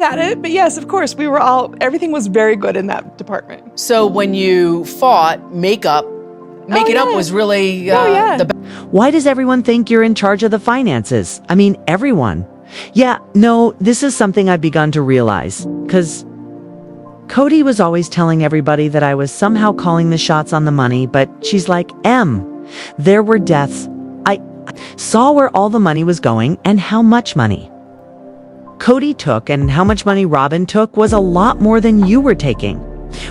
at it, but yes, of course, everything was very good in that department. So when you fought, making up was really Why does everyone think you're in charge of the finances? I mean, everyone. Yeah, no, this is something I've begun to realize, because Cody was always telling everybody that I was somehow calling the shots on the money, but she's like, there were deaths. I saw where all the money was going and how much money Cody took and how much money Robyn took was a lot more than you were taking.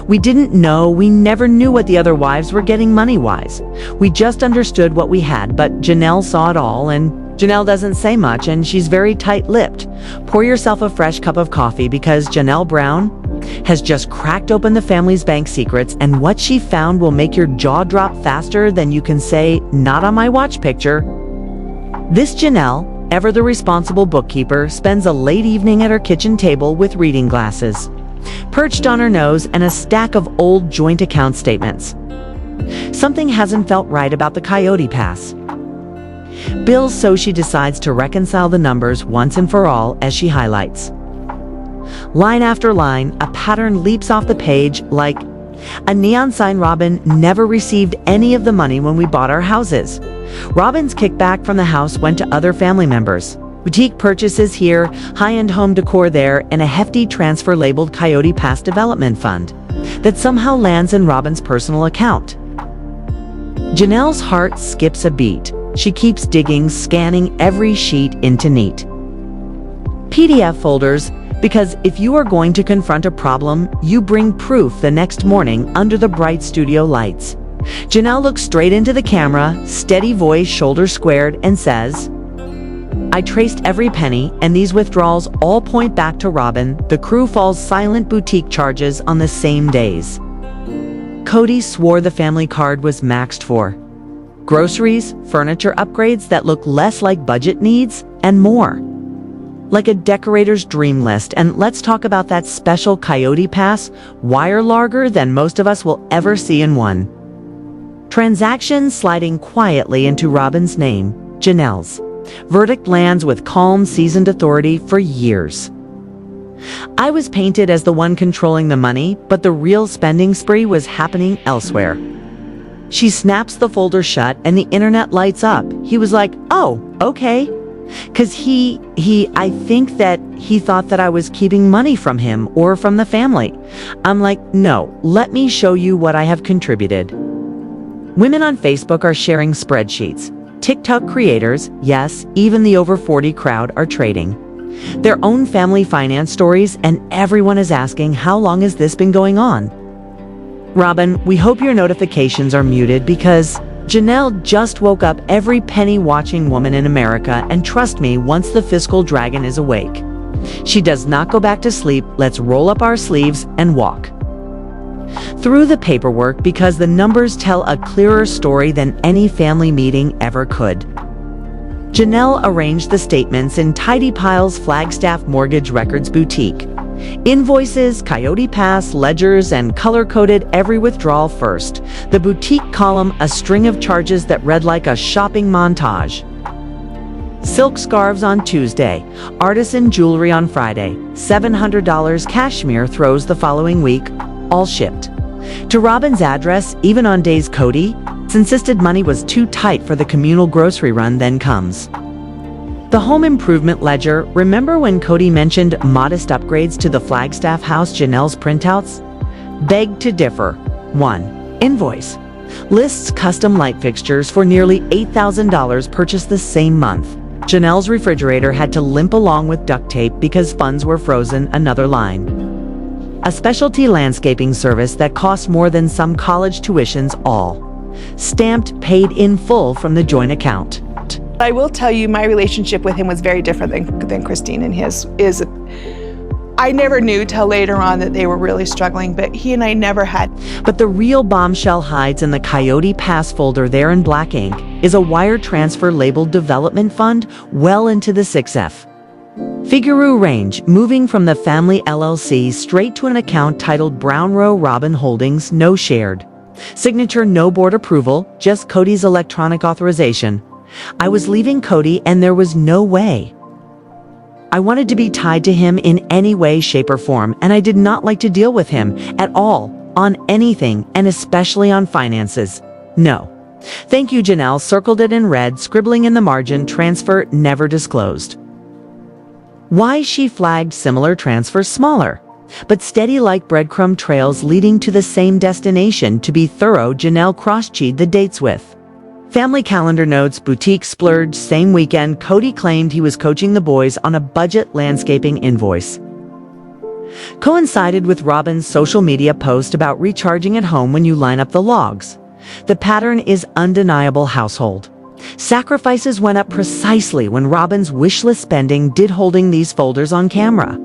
We didn't know, we never knew what the other wives were getting money-wise. We just understood what we had, but Janelle saw it all, and Janelle doesn't say much, and she's very tight-lipped. Pour yourself a fresh cup of coffee because Janelle Brown has just cracked open the family's bank secrets, and what she found will make your jaw drop faster than you can say, "Not on my watch" picture. This Janelle, ever the responsible bookkeeper, spends a late evening at her kitchen table with reading glasses, perched on her nose, and a stack of old joint account statements. Something hasn't felt right about the Coyote Pass bills, so she decides to reconcile the numbers once and for all as she highlights. Line after line, a pattern leaps off the page like a neon sign. Robyn never received any of the money when we bought our houses. Robyn's kickback from the house went to other family members. Boutique purchases here, high-end home decor there, and a hefty transfer labeled Coyote Pass Development Fund that somehow lands in Robyn's personal account. Janelle's heart skips a beat. She keeps digging, scanning every sheet into neat PDF folders, because if you are going to confront a problem, you bring proof the next morning under the bright studio lights. Janelle looks straight into the camera, steady voice, shoulders squared, and says, "I traced every penny, and these withdrawals all point back to Robyn. The crew falls silent. Boutique charges on the same days." Cody swore the family card was maxed for groceries, furniture upgrades that look less like budget needs, and more like a decorator's dream list. And let's talk about that special Coyote Pass wire larger than most of us will ever see in one. Transactions sliding quietly into Robyn's name, Janelle's. Verdict lands with calm, seasoned authority for years. I was painted as the one controlling the money, but the real spending spree was happening elsewhere. She snaps the folder shut and the internet lights up. He was like, "Oh, okay." Because I think that he thought that I was keeping money from him or from the family. I'm like, "No, let me show you what I have contributed." Women on Facebook are sharing spreadsheets. TikTok creators, yes, even the over 40 crowd, are trading their own family finance stories, and everyone is asking, how long has this been going on? Robyn, we hope your notifications are muted because Janelle just woke up every penny-watching woman in America, and trust me, once the fiscal dragon is awake, she does not go back to sleep. Let's roll up our sleeves and walk through the paperwork, because the numbers tell a clearer story than any family meeting ever could. Janelle arranged the statements in tidy piles: Flagstaff mortgage records, boutique invoices, Coyote Pass ledgers, and color-coded every withdrawal first. The boutique column, a string of charges that read like a shopping montage. Silk scarves on Tuesday, artisan jewelry on Friday, $700 cashmere throws the following week, all shipped to Robyn's address. Even on days Cody insisted money was too tight for the communal grocery run, then comes the home improvement ledger. Remember when Cody mentioned modest upgrades to the Flagstaff house? Janelle's printouts beg to differ. 1. Invoice lists custom light fixtures for nearly $8,000 purchased the same month. Janelle's refrigerator had to limp along with duct tape because funds were frozen. Another line: a specialty landscaping service that costs more than some college tuitions, all stamped paid in full from the joint account. I will tell you, my relationship with him was very different than Christine and his is. I never knew till later on that they were really struggling, but he and I never had. But the real bombshell hides in the Coyote Pass folder there in black ink, is a wire transfer labeled Development Fund well into the 6F Figaro range, moving from the family LLC straight to an account titled Brown Row Robyn Holdings, no shared signature, no board approval, just Cody's electronic authorization. I was leaving Cody and there was no way I wanted to be tied to him in any way, shape, or form, and I did not like to deal with him at all on anything, and especially on finances. No. Thank you, Janelle circled it in red, scribbling in the margin, transfer never disclosed. Why she flagged similar transfers smaller, but steady like breadcrumb trails leading to the same destination. To be thorough, Janelle cross-checked the dates with. Family calendar notes, boutique splurge, same weekend. Cody claimed he was coaching the boys on a budget landscaping invoice. Coincided with Robyn's social media post about recharging at home when you line up the logs. The pattern is undeniable. Household sacrifices went up precisely when Robyn's wishlist spending did, holding these folders on camera.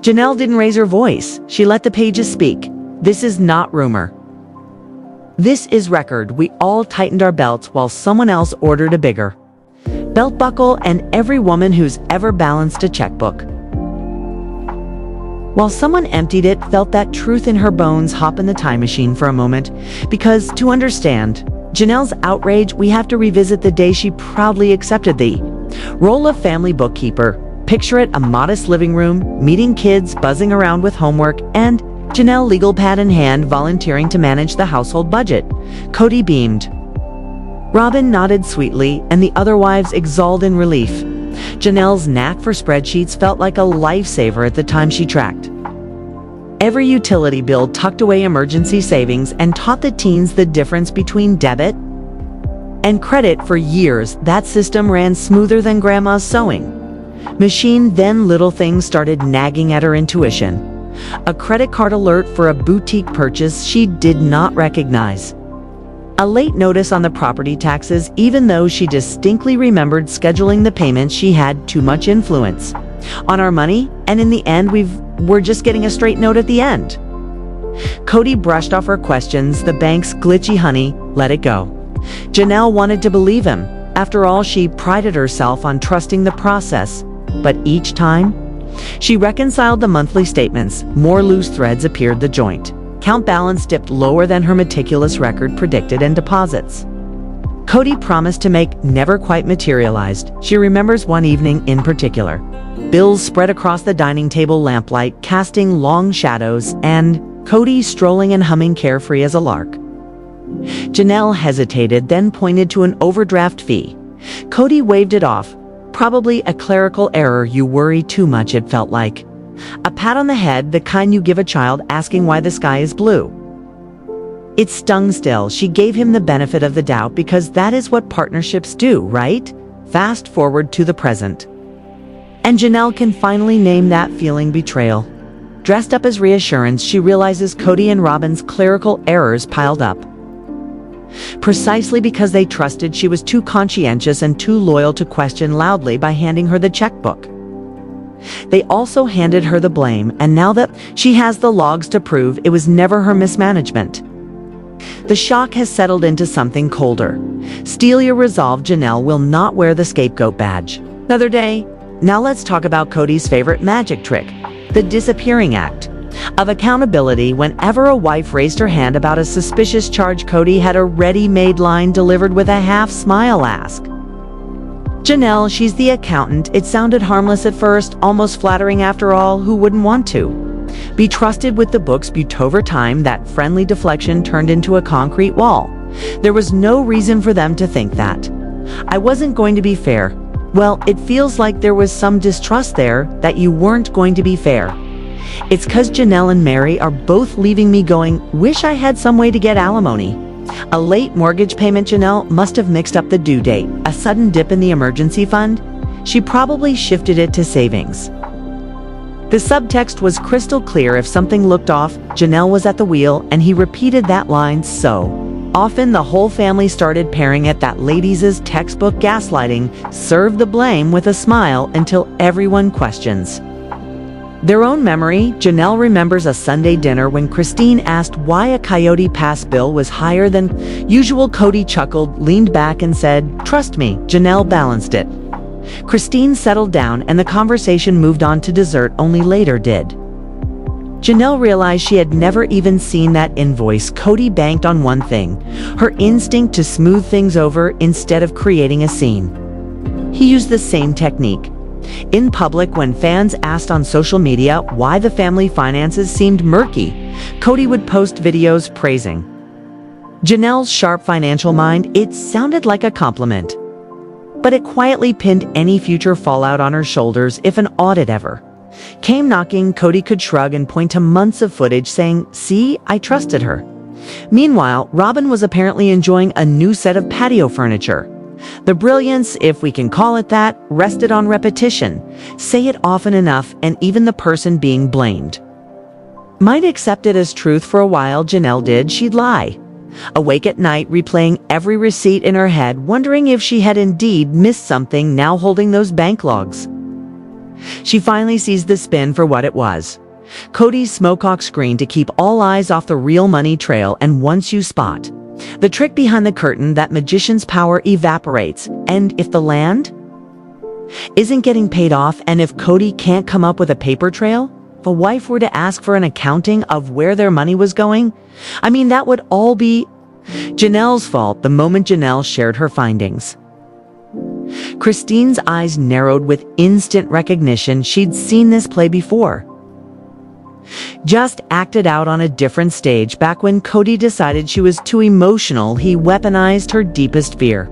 Janelle didn't raise her voice. She let the pages speak. This is not rumor. This is record. We all tightened our belts while someone else ordered a bigger belt buckle, and every woman who's ever balanced a checkbook, while someone emptied it, felt that truth in her bones. Hop in the time machine for a moment, because to understand Janelle's outrage, we have to revisit the day she proudly accepted the role of family bookkeeper. Picture it, a modest living room, meeting kids, buzzing around with homework, and Janelle, legal pad in hand, volunteering to manage the household budget. Cody beamed. Robyn nodded sweetly, and the other wives exhaled in relief. Janelle's knack for spreadsheets felt like a lifesaver at the time she tracked every utility bill, tucked away emergency savings, and taught the teens the difference between debit and credit. For years, that system ran smoother than grandma's sewing machine. Then little things started nagging at her intuition. A credit card alert for a boutique purchase she did not recognize. A late notice on the property taxes, even though she distinctly remembered scheduling the payments. She had too much influence on our money, and in the end, we're just getting a straight note at the end. Cody brushed off her questions. The bank's glitchy, honey, let it go. Janelle wanted to believe him. After all, she prided herself on trusting the process. But each time she reconciled the monthly statements, more loose threads appeared. The joint account balance dipped lower than her meticulous record predicted, and deposits Cody promised to make never quite materialized. She remembers one evening in particular. Bills spread across the dining table, lamplight casting long shadows, and Cody strolling and humming carefree as a lark. Janelle hesitated, then pointed to an overdraft fee. Cody waved it off. Probably a clerical error. You worry too much, it felt like. A pat on the head, the kind you give a child asking why the sky is blue. It stung still. She gave him the benefit of the doubt, because that is what partnerships do, right? Fast forward to the present. And Janelle can finally name that feeling, betrayal. Dressed up as reassurance, she realizes Cody and Robyn's clerical errors piled up. Precisely because they trusted she was too conscientious and too loyal to question loudly by handing her the checkbook. They also handed her the blame, and now that she has the logs to prove it was never her mismanagement, the shock has settled into something colder. Steel your resolve. Janelle will not wear the scapegoat badge. Another day. Now let's talk about Cody's favorite magic trick, the disappearing act of accountability. Whenever a wife raised her hand about a suspicious charge, Cody had a ready-made line delivered with a half-smile. Ask Janelle, she's the accountant. It sounded harmless at first, almost flattering. After all, who wouldn't want to be trusted with the books? But over time, that friendly deflection turned into a concrete wall. There was no reason for them to think that I wasn't going to be fair. Well, it feels like there was some distrust there, that you weren't going to be fair. It's 'cause Janelle and Mary are both leaving me going, wish I had some way to get alimony. A late mortgage payment. Janelle must have mixed up the due date. A sudden dip in the emergency fund. She probably shifted it to savings. The subtext was crystal clear. If something looked off, Janelle was at the wheel, and he repeated that line so often the whole family started pairing it. That ladies' textbook gaslighting. Serve the blame with a smile until everyone questions their own memory. Janelle remembers a Sunday dinner when Christine asked why a Coyote Pass bill was higher than usual. Cody chuckled, leaned back, and said, "Trust me." Janelle balanced it. Christine settled down, and the conversation moved on to dessert. Only later did Janelle realized she had never even seen that invoice. Cody banked on one thing, her instinct to smooth things over instead of creating a scene. He used the same technique. In public, when fans asked on social media why the family finances seemed murky, Cody would post videos praising Janelle's sharp financial mind. It sounded like a compliment, but it quietly pinned any future fallout on her shoulders if an audit ever came knocking. Cody could shrug and point to months of footage saying, "See, I trusted her." Meanwhile, Robyn was apparently enjoying a new set of patio furniture. The brilliance, if we can call it that, rested on repetition. Say it often enough, and even the person being blamed might accept it as truth. For a while, Janelle did. She'd lie, awake at night, replaying every receipt in her head, wondering if she had indeed missed something, now holding those bank logs. She finally sees the spin for what it was. Cody's smokeock screen to keep all eyes off the real money trail, and once you spot the trick behind the curtain, that magician's power evaporates. And if the land isn't getting paid off, and if Cody can't come up with a paper trail, if a wife were to ask for an accounting of where their money was going, I mean, that would all be Janelle's fault. The moment Janelle shared her findings, Christine's eyes narrowed with instant recognition. She'd seen this play before, just acted out on a different stage. Back when Cody decided she was too emotional, he weaponized her deepest fear,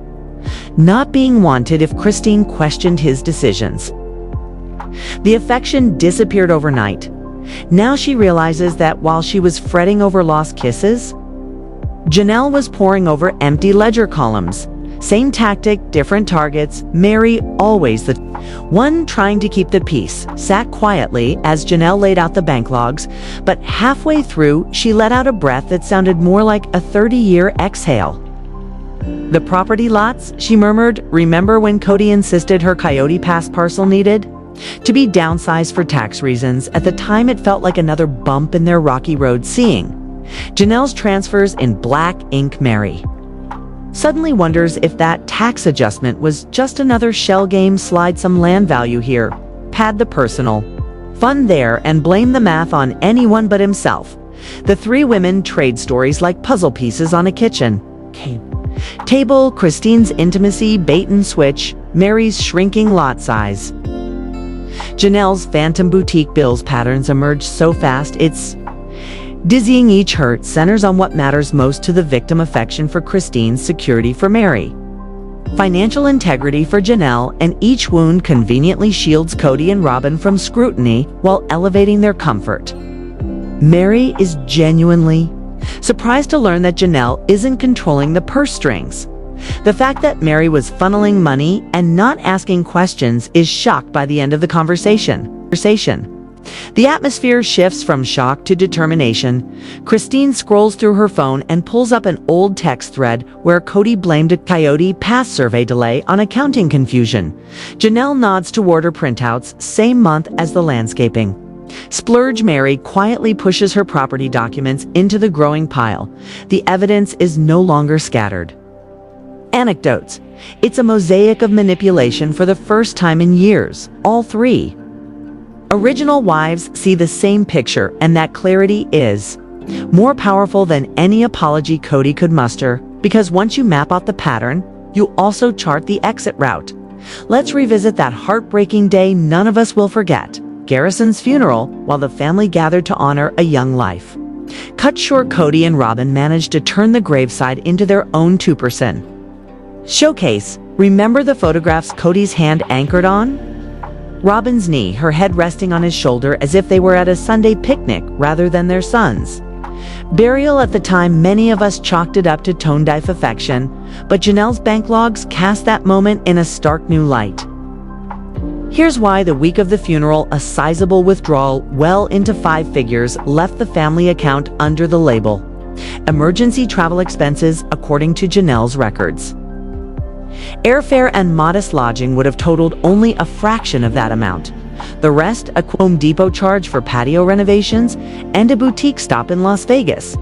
not being wanted, if Christine questioned his decisions. The affection disappeared overnight. Now she realizes that while she was fretting over lost kisses, Janelle was poring over empty ledger columns. Same tactic, different targets. Mary, always the one trying to keep the peace, sat quietly as Janelle laid out the bank logs, but halfway through, she let out a breath that sounded more like a 30-year exhale. "The property lots," she murmured. "Remember when Cody insisted her Coyote Pass parcel needed to be downsized for tax reasons? At the time, it felt like another bump in their rocky road. Seeing Janelle's transfers in black ink, Mary suddenly wonders if that tax adjustment was just another shell game. Slide some land value here, pad the personal fund there, and blame the math on anyone but himself. The three women trade stories like puzzle pieces on a kitchen table. Christine's intimacy, bait and switch. Mary's shrinking lot size. Janelle's phantom boutique bills patterns emerge so fast it's dizzying. Each hurt centers on what matters most to the victim: affection for Christine, security for Mary, financial integrity for Janelle, and each wound conveniently shields Cody and Robyn from scrutiny while elevating their comfort. Mary is genuinely surprised to learn that Janelle isn't controlling the purse strings. The fact that Mary was funneling money and not asking questions is shocked by the end of the conversation. The atmosphere shifts from shock to determination. Christine scrolls through her phone and pulls up an old text thread where Cody blamed a Coyote Pass survey delay on accounting confusion. Janelle nods toward her printouts, same month as the landscaping splurge. Mary quietly pushes her property documents into the growing pile. The evidence is no longer scattered anecdotes. It's a mosaic of manipulation for the first time in years. All three original wives see the same picture, and that clarity is more powerful than any apology Cody could muster, because once you map out the pattern, you also chart the exit route. Let's revisit that heartbreaking day none of us will forget. Garrison's funeral, while the family gathered to honor a young life. Cut short, Cody and Robyn managed to turn the graveside into their own 2% showcase. Remember the photographs Cody's hand anchored on? Robyn's knee, her head resting on his shoulder as if they were at a Sunday picnic rather than their son's burial. At the time, many of us chalked it up to tone-deaf affection, but Janelle's bank logs cast that moment in a stark new light. Here's why. The week of the funeral, a sizable withdrawal, well into 5 figures, left the family account under the label emergency travel expenses, according to Janelle's records. Airfare and modest lodging would have totaled only a fraction of that amount. The rest, a Home Depot charge for patio renovations and a boutique stop in Las Vegas.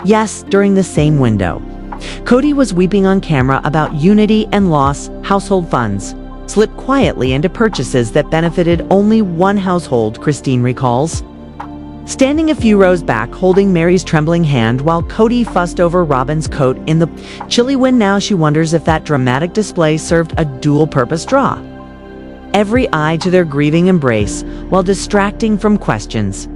Yes, during the same window. Cody was weeping on camera about unity and loss. Household funds slipped quietly into purchases that benefited only one household, Christine recalls. Standing a few rows back, holding Mary's trembling hand while Cody fussed over Robyn's coat in the chilly wind. Now she wonders if that dramatic display served a dual-purpose draw. every eye to their grieving embrace while distracting from questions.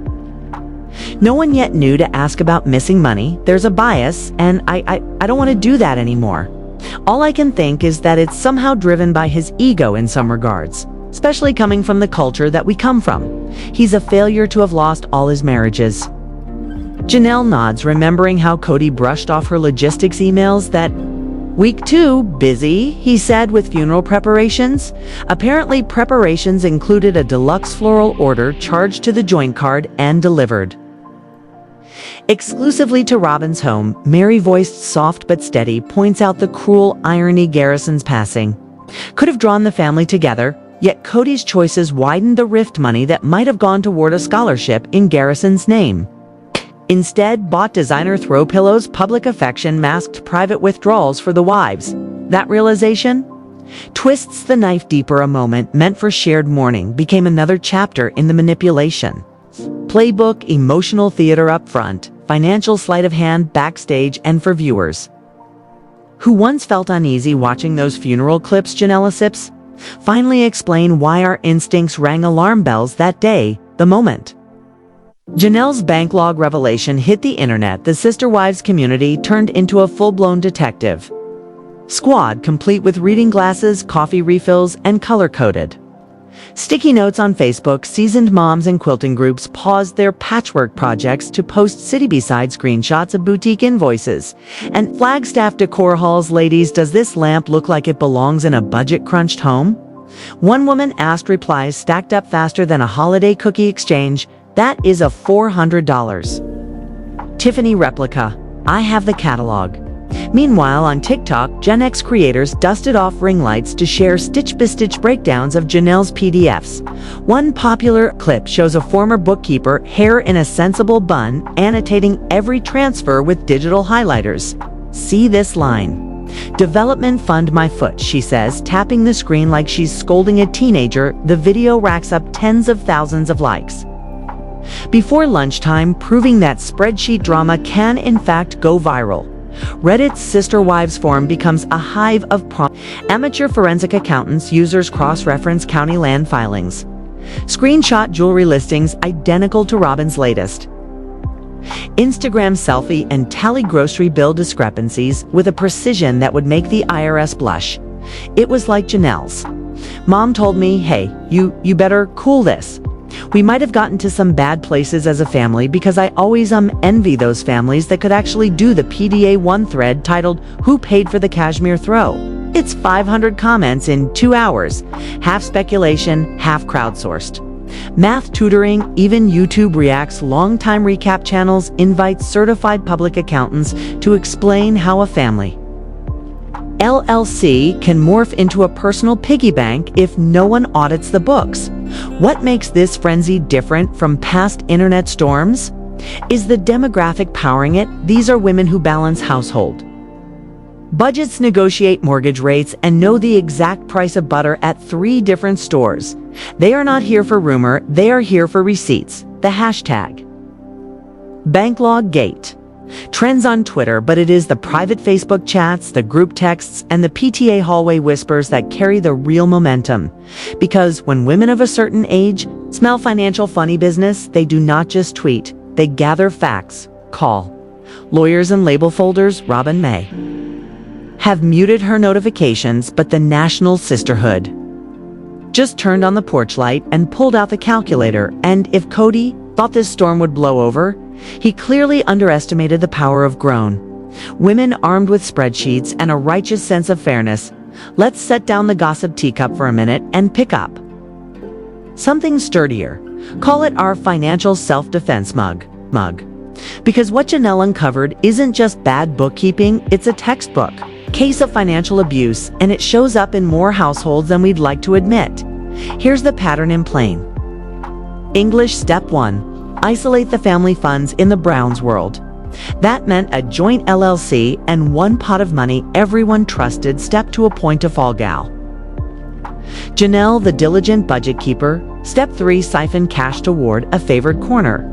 No one yet knew to ask about missing money. There's a bias, and I don't want to do that anymore. All I can think is that it's somehow driven by his ego in some regards, especially coming from the culture that we come from. He's a failure to have lost all his marriages. Janelle nods, remembering how Cody brushed off her logistics emails that week 2, busy, he said, with funeral preparations. Apparently, preparations included a deluxe floral order charged to the joint card and delivered. Exclusively to Robyn's home, Mary-voiced soft but steady points out the cruel irony Garrison's passing. Could have drawn the family together, yet Cody's choices widened the rift money that might have gone toward a scholarship in Garrison's name. Instead, bought designer throw pillows, public affection masked private withdrawals for the wives. That realization twists the knife deeper. A moment meant for shared mourning became another chapter in the manipulation. Playbook, emotional theater up front, financial sleight of hand backstage, and for viewers who once felt uneasy watching those funeral clips, GlowGossips finally explain why our instincts rang alarm bells that day, the moment Janelle's bank log revelation hit the internet. The sister wives community turned into a full-blown detective squad, complete with reading glasses, coffee refills, and color-coded sticky notes on Facebook. Seasoned moms and quilting groups paused their patchwork projects to post city-beside screenshots of boutique invoices and Flagstaff decor hauls. Ladies, does this lamp look like it belongs in a budget-crunched home? One woman asked, replies stacked up faster than a holiday cookie exchange. That is a $400 Tiffany replica. I have the catalog. Meanwhile, on TikTok, Gen X creators dusted off ring lights to share stitch-by-stitch breakdowns of Janelle's PDFs. One popular clip shows a former bookkeeper, hair in a sensible bun, annotating every transfer with digital highlighters. See this line. "Development fund my foot," she says, tapping the screen like she's scolding a teenager. The video racks up tens of thousands of likes before lunchtime, proving that spreadsheet drama can in fact go viral. Reddit's Sister Wives forum becomes a hive of amateur forensic accountants. Users cross-reference county land filings, screenshot jewelry listings identical to Robyn's latest Instagram selfie, and tally grocery bill discrepancies with a precision that would make the IRS blush. It was like Janelle's mom told me, "Hey, you better cool this." We might have gotten to some bad places as a family, because I always envy those families that could actually do the PDA one thread titled "Who Paid for the Cashmere Throw?" It's 500 comments in 2 hours, half speculation, half crowdsourced. Math tutoring, even YouTube reacts. Longtime recap channels invite certified public accountants to explain how a family LLC can morph into a personal piggy bank if no one audits the books. What makes this frenzy different from past internet storms? Is the demographic powering it? These are women who balance household budgets, negotiate mortgage rates, and know the exact price of butter at 3 different stores. They are not here for rumor, they are here for receipts. The hashtag Banklog Gate trends on Twitter, but it is the private Facebook chats, the group texts, and the PTA hallway whispers that carry the real momentum. Because when women of a certain age smell financial funny business, they do not just tweet, they gather facts. Call lawyers and label folders. Robyn may have muted her notifications, but the National Sisterhood just turned on the porch light and pulled out the calculator. And if Cody thought this storm would blow over, he clearly underestimated the power of grown women armed with spreadsheets and a righteous sense of fairness. Let's set down the gossip teacup for a minute and pick up something sturdier. Call it our financial self-defense mug. Because what Janelle uncovered isn't just bad bookkeeping, it's a textbook case of financial abuse, and it shows up in more households than we'd like to admit. Here's the pattern in plain English. Step 1. Isolate the family funds in the Browns world. That meant a joint LLC and one pot of money everyone trusted. Step 2. Appoint a fall gal, Janelle, the diligent budget keeper. Step 3. Siphon cash toward a favored corner.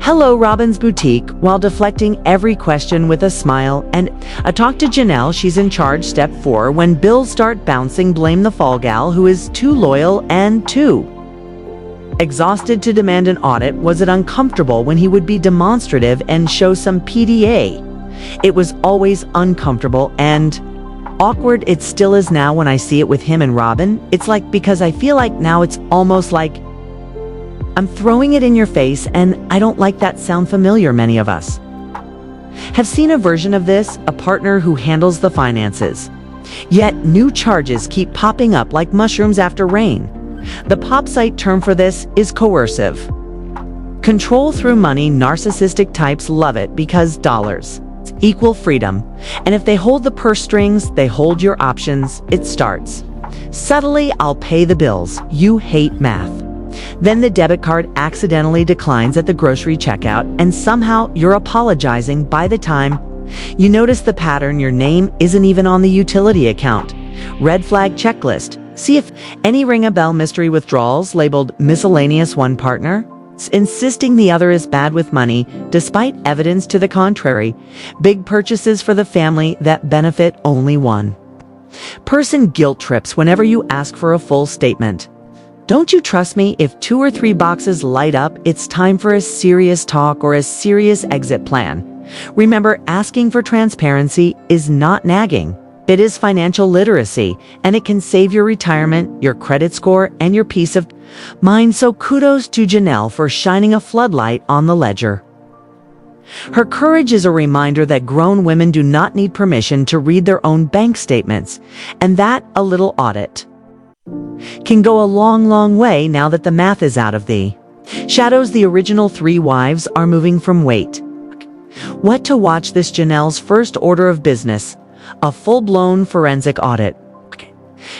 Hello, Robyn's boutique, while deflecting every question with a smile and a talk to Janelle, she's in charge. Step 4, when bills start bouncing, blame the fall gal who is too loyal and too exhausted to demand an audit. Was it uncomfortable when he would be demonstrative and show some PDA? It was always uncomfortable and awkward. It still is now when I see it with him and Robyn. It's like, because I feel like now it's almost like I'm throwing it in your face, and I don't like that sound familiar. Many of us have seen a version of this, a partner who handles the finances. Yet new charges keep popping up like mushrooms after rain. The pop site term for this is coercive. Control through money. Narcissistic types love it because dollars equal freedom. And if they hold the purse strings, they hold your options. It starts subtly: I'll pay the bills. You hate math. Then the debit card accidentally declines at the grocery checkout, and somehow you're apologizing by the time you notice the pattern. Your name isn't even on the utility account. Red flag checklist. See if any ring a bell. Mystery withdrawals labeled miscellaneous. One partner insisting the other is bad with money, despite evidence to the contrary. Big purchases for the family that benefit only one person. Guilt trips whenever you ask for a full statement. Don't you trust me? If 2 or 3 boxes light up, it's time for a serious talk or a serious exit plan. Remember, asking for transparency is not nagging. It is financial literacy, and it can save your retirement, your credit score, and your peace of mind. So kudos to Janelle for shining a floodlight on the ledger. Her courage is a reminder that grown women do not need permission to read their own bank statements, and that a little audit can go a long, long way now that the math is out of the shadows. The original 3 wives are moving from weight. What to watch? This Janelle's first order of business, a full-blown forensic audit.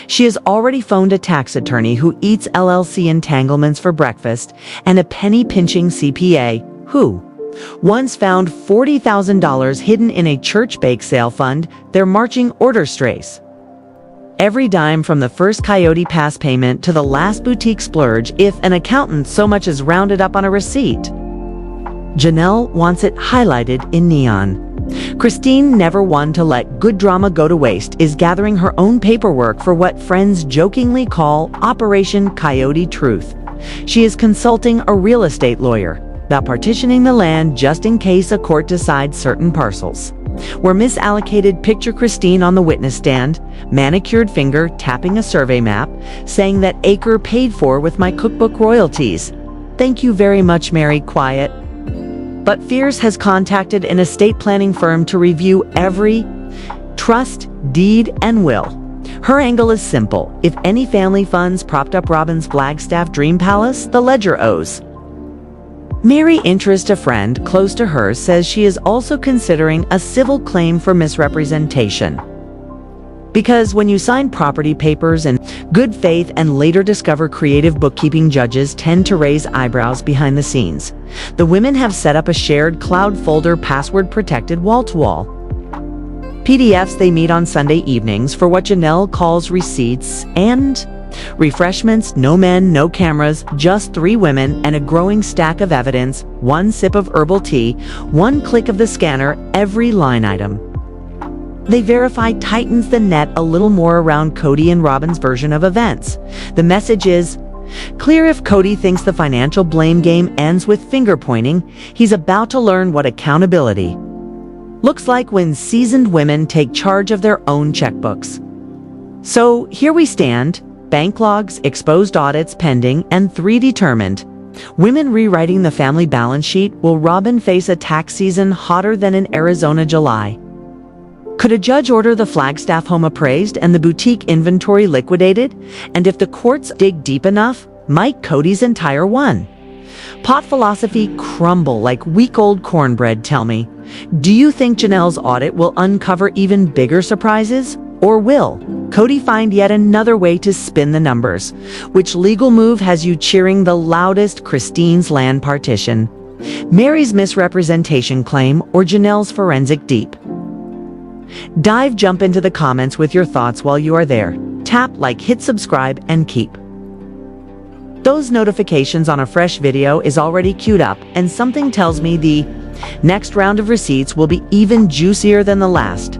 She has already phoned a tax attorney who eats LLC entanglements for breakfast and a penny-pinching CPA who once found $40,000 hidden in a church bake sale fund. Their marching order strays. Every dime from the first Coyote Pass payment to the last boutique splurge, if an accountant so much as rounded up on a receipt. Janelle wants it highlighted in neon. Christine, never one to let good drama go to waste, is gathering her own paperwork for what friends jokingly call Operation Coyote Truth. She is consulting a real estate lawyer about partitioning the land just in case a court decides certain parcels were misallocated. Picture Christine on the witness stand, manicured finger tapping a survey map, saying that acre paid for with my cookbook royalties. Thank you very much, Mary. Quiet. But Fears has contacted an estate planning firm to review every trust, deed, and will. Her angle is simple. If any family funds propped up Robyn's Flagstaff dream palace, the ledger owes Mary interest. A friend close to her says she is also considering a civil claim for misrepresentation. Because when you sign property papers in good faith and later discover creative bookkeeping, judges tend to raise eyebrows behind the scenes. The women have set up a shared cloud folder, password protected, wall-to-wall PDFs. They meet on Sunday evenings for what Janelle calls receipts and refreshments. No men, no cameras, just 3 women and a growing stack of evidence. 1 sip of herbal tea, 1 click of the scanner, every line item they verify tightens the net a little more around Cody and Robyn's version of events. The message is clear. If Cody thinks the financial blame game ends with finger pointing, he's about to learn what accountability looks like when seasoned women take charge of their own checkbooks. So here we stand. Bank logs, exposed audits pending, and 3 determined women rewriting the family balance sheet. Will Robyn face a tax season hotter than an Arizona July? Could a judge order the Flagstaff home appraised and the boutique inventory liquidated? And if the courts dig deep enough, might Cody's entire pot philosophy crumble like week-old cornbread? Tell me, do you think Janelle's audit will uncover even bigger surprises? Or will Cody find yet another way to spin the numbers? Which legal move has you cheering the loudest? Christine's land partition, Mary's misrepresentation claim, or Janelle's forensic deep dive? Jump into the comments with your thoughts while you are there. Tap like, hit subscribe, and keep Those notifications on a fresh video is already queued up, and something tells me the next round of receipts will be even juicier than the last.